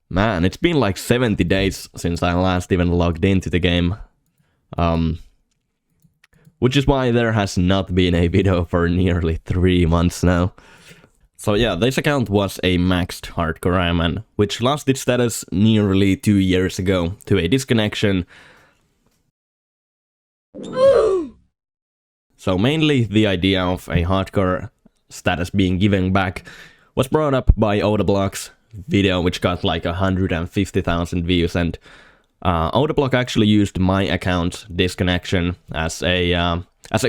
Man, it's been like 70 days since I last even logged into the game. Which is why there has not been a video for nearly 3 months now. So yeah, this account was a maxed hardcore Ironman, which lost its status nearly 2 years ago to a disconnection. So mainly the idea of a hardcore status being given back was brought up by Odablock's video, which got like 150,000 views, and Odablock actually used my account's disconnection as a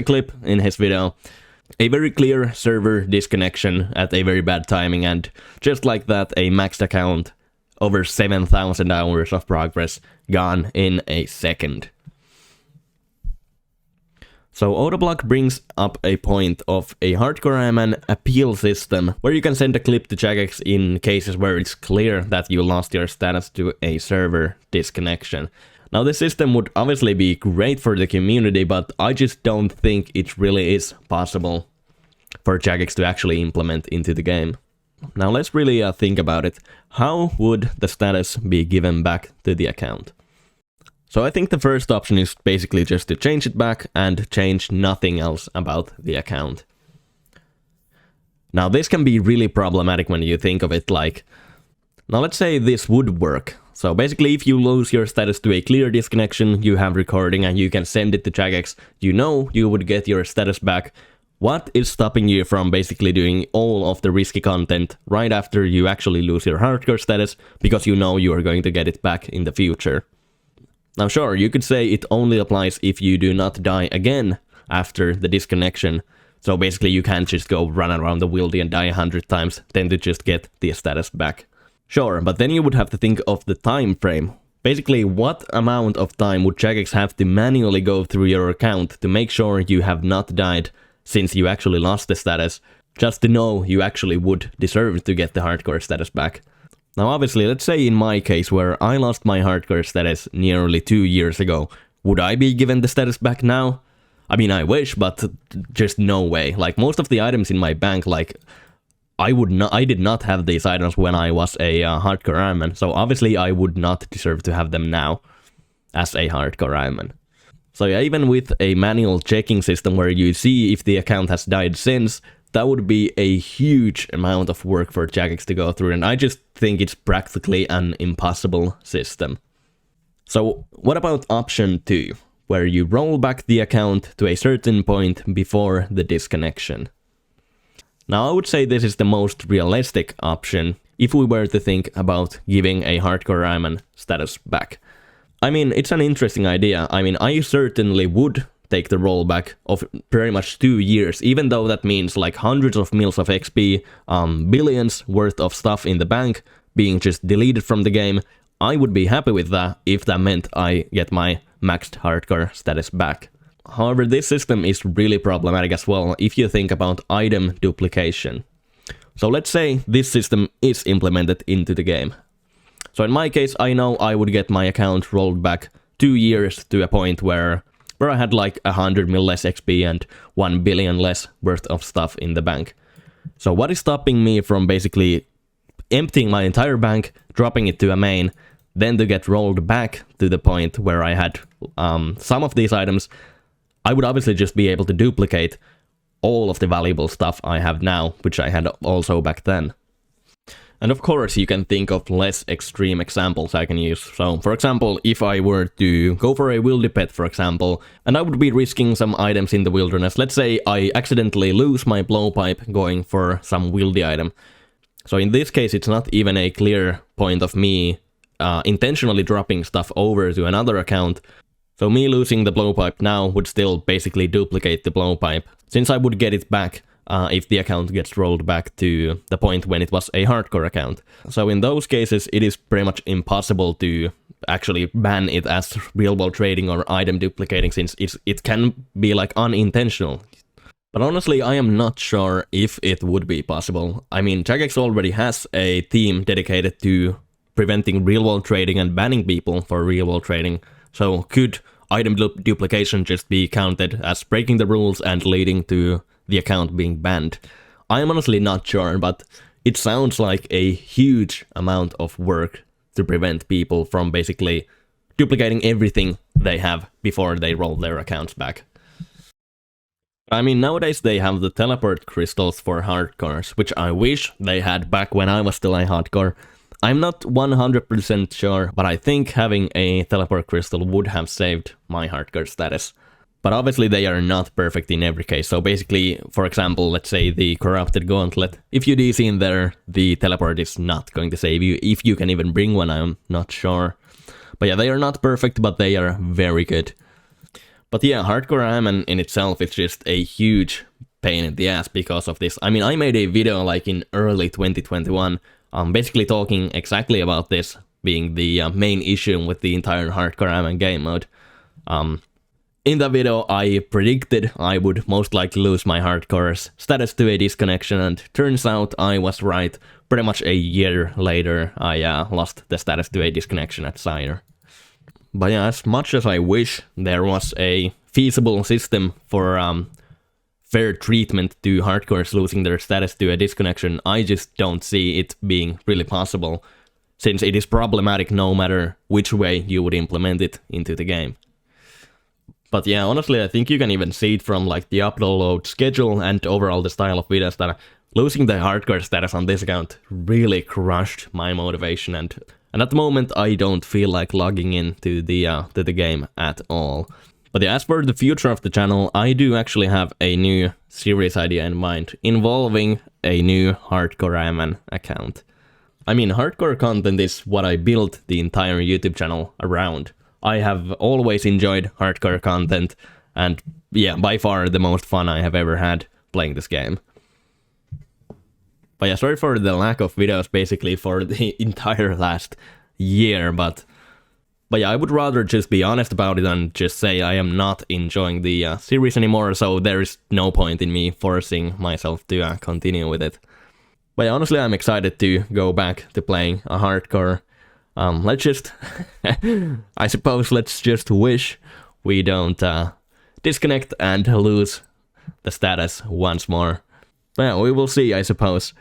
clip in his video. A very clear server disconnection at a very bad timing, and just like that, a maxed account, over 7,000 hours of progress gone in a second. So Odablock brings up a point of a hardcore Ironman appeal system, where you can send a clip to Jagex in cases where it's clear that you lost your status to a server disconnection. Now this system would obviously be great for the community, but I just don't think it really is possible for Jagex to actually implement into the game. Now let's really think about it. How would the status be given back to the account? So I think the first option is basically just to change it back and change nothing else about the account. Now this can be really problematic when you think of it like... Now let's say this would work. So basically if you lose your status to a clear disconnection, you have recording and you can send it to Jagex, you know you would get your status back. What is stopping you from basically doing all of the risky content right after you actually lose your hardcore status, because you know you are going to get it back in the future? Now sure, you could say it only applies if you do not die again after the disconnection. So basically you can't just go run around the wildy and die 100 times, then to just get the status back. Sure, but then you would have to think of the time frame. Basically, what amount of time would Jagex have to manually go through your account to make sure you have not died since you actually lost the status, just to know you actually would deserve to get the hardcore status back? Now obviously, let's say in my case where I lost my hardcore status nearly 2 years ago, would I be given the status back now? I mean, I wish, but just no way. Like most of the items in my bank, like I did not have these items when I was a hardcore Ironman, so obviously I would not deserve to have them now as a hardcore Ironman. So yeah, even with a manual checking system where you see if the account has died since, that would be a huge amount of work for Jagex to go through, and I just think it's practically an impossible system. So what about option 2, where you roll back the account to a certain point before the disconnection? Now I would say this is the most realistic option if we were to think about giving a hardcore Ironman status back. I mean, it's an interesting idea. I mean, I certainly would take the rollback of pretty much 2 years, even though that means like hundreds of mils of XP, billions worth of stuff in the bank being just deleted from the game. I would be happy with that if that meant I get my maxed hardcore status back. However, this system is really problematic as well if you think about item duplication. So let's say this system is implemented into the game. So in my case, I know I would get my account rolled back 2 years to a point where I had like 100 mil less XP and 1 billion less worth of stuff in the bank. So what is stopping me from basically emptying my entire bank, dropping it to a main, then to get rolled back to the point where I had some of these items? I would obviously just be able to duplicate all of the valuable stuff I have now, which I had also back then. And of course, you can think of less extreme examples I can use. So, for example, if I were to go for a wildy pet, for example, and I would be risking some items in the wilderness. Let's say I accidentally lose my blowpipe going for some wildy item. So in this case, it's not even a clear point of me intentionally dropping stuff over to another account. So me losing the blowpipe now would still basically duplicate the blowpipe, since I would get it back if the account gets rolled back to the point when it was a hardcore account. So in those cases, it is pretty much impossible to actually ban it as real-world trading or item duplicating, since it can be like unintentional. But honestly, I am not sure if it would be possible. I mean, Jagex already has a team dedicated to preventing real-world trading and banning people for real-world trading. So could item duplication just be counted as breaking the rules and leading to the account being banned? I am honestly not sure, but it sounds like a huge amount of work to prevent people from basically duplicating everything they have before they roll their accounts back. I mean, nowadays they have the teleport crystals for hardcores, which I wish they had back when I was still a hardcore. I'm not 100% sure, but I think having a teleport crystal would have saved my hardcore status. But obviously they are not perfect in every case, so basically, for example, let's say the corrupted gauntlet, if you DC in there, the teleport is not going to save you, if you can even bring one, I'm not sure. But yeah, they are not perfect, but they are very good. But yeah, hardcore admin in itself is just a huge pain in the ass because of this. I mean, I made a video like in early 2021, basically talking exactly about this being the main issue with the entire hardcore admin game mode. In that video, I predicted I would most likely lose my hardcore's status to a disconnection, and turns out I was right. Pretty much a year later, I lost the status to a disconnection at Sire. But yeah, as much as I wish there was a feasible system for fair treatment to hardcores losing their status to a disconnection, I just don't see it being really possible, since it is problematic no matter which way you would implement it into the game. But yeah, honestly, I think you can even see it from like the upload schedule and overall the style of videos that losing the hardcore status on this account really crushed my motivation, and at the moment I don't feel like logging in to the game at all. But yeah, as for the future of the channel, I do actually have a new series idea in mind involving a new hardcore admin account. I mean, hardcore content is what I built the entire YouTube channel around. I have always enjoyed hardcore content, and yeah, by far the most fun I have ever had playing this game. But yeah, sorry for the lack of videos basically for the entire last year, but yeah, I would rather just be honest about it and just say I am not enjoying the series anymore, so there is no point in me forcing myself to continue with it. But yeah, honestly, I'm excited to go back to playing a hardcore. Let's just, I suppose let's just wish we don't disconnect and lose the status once more. But yeah, we will see, I suppose.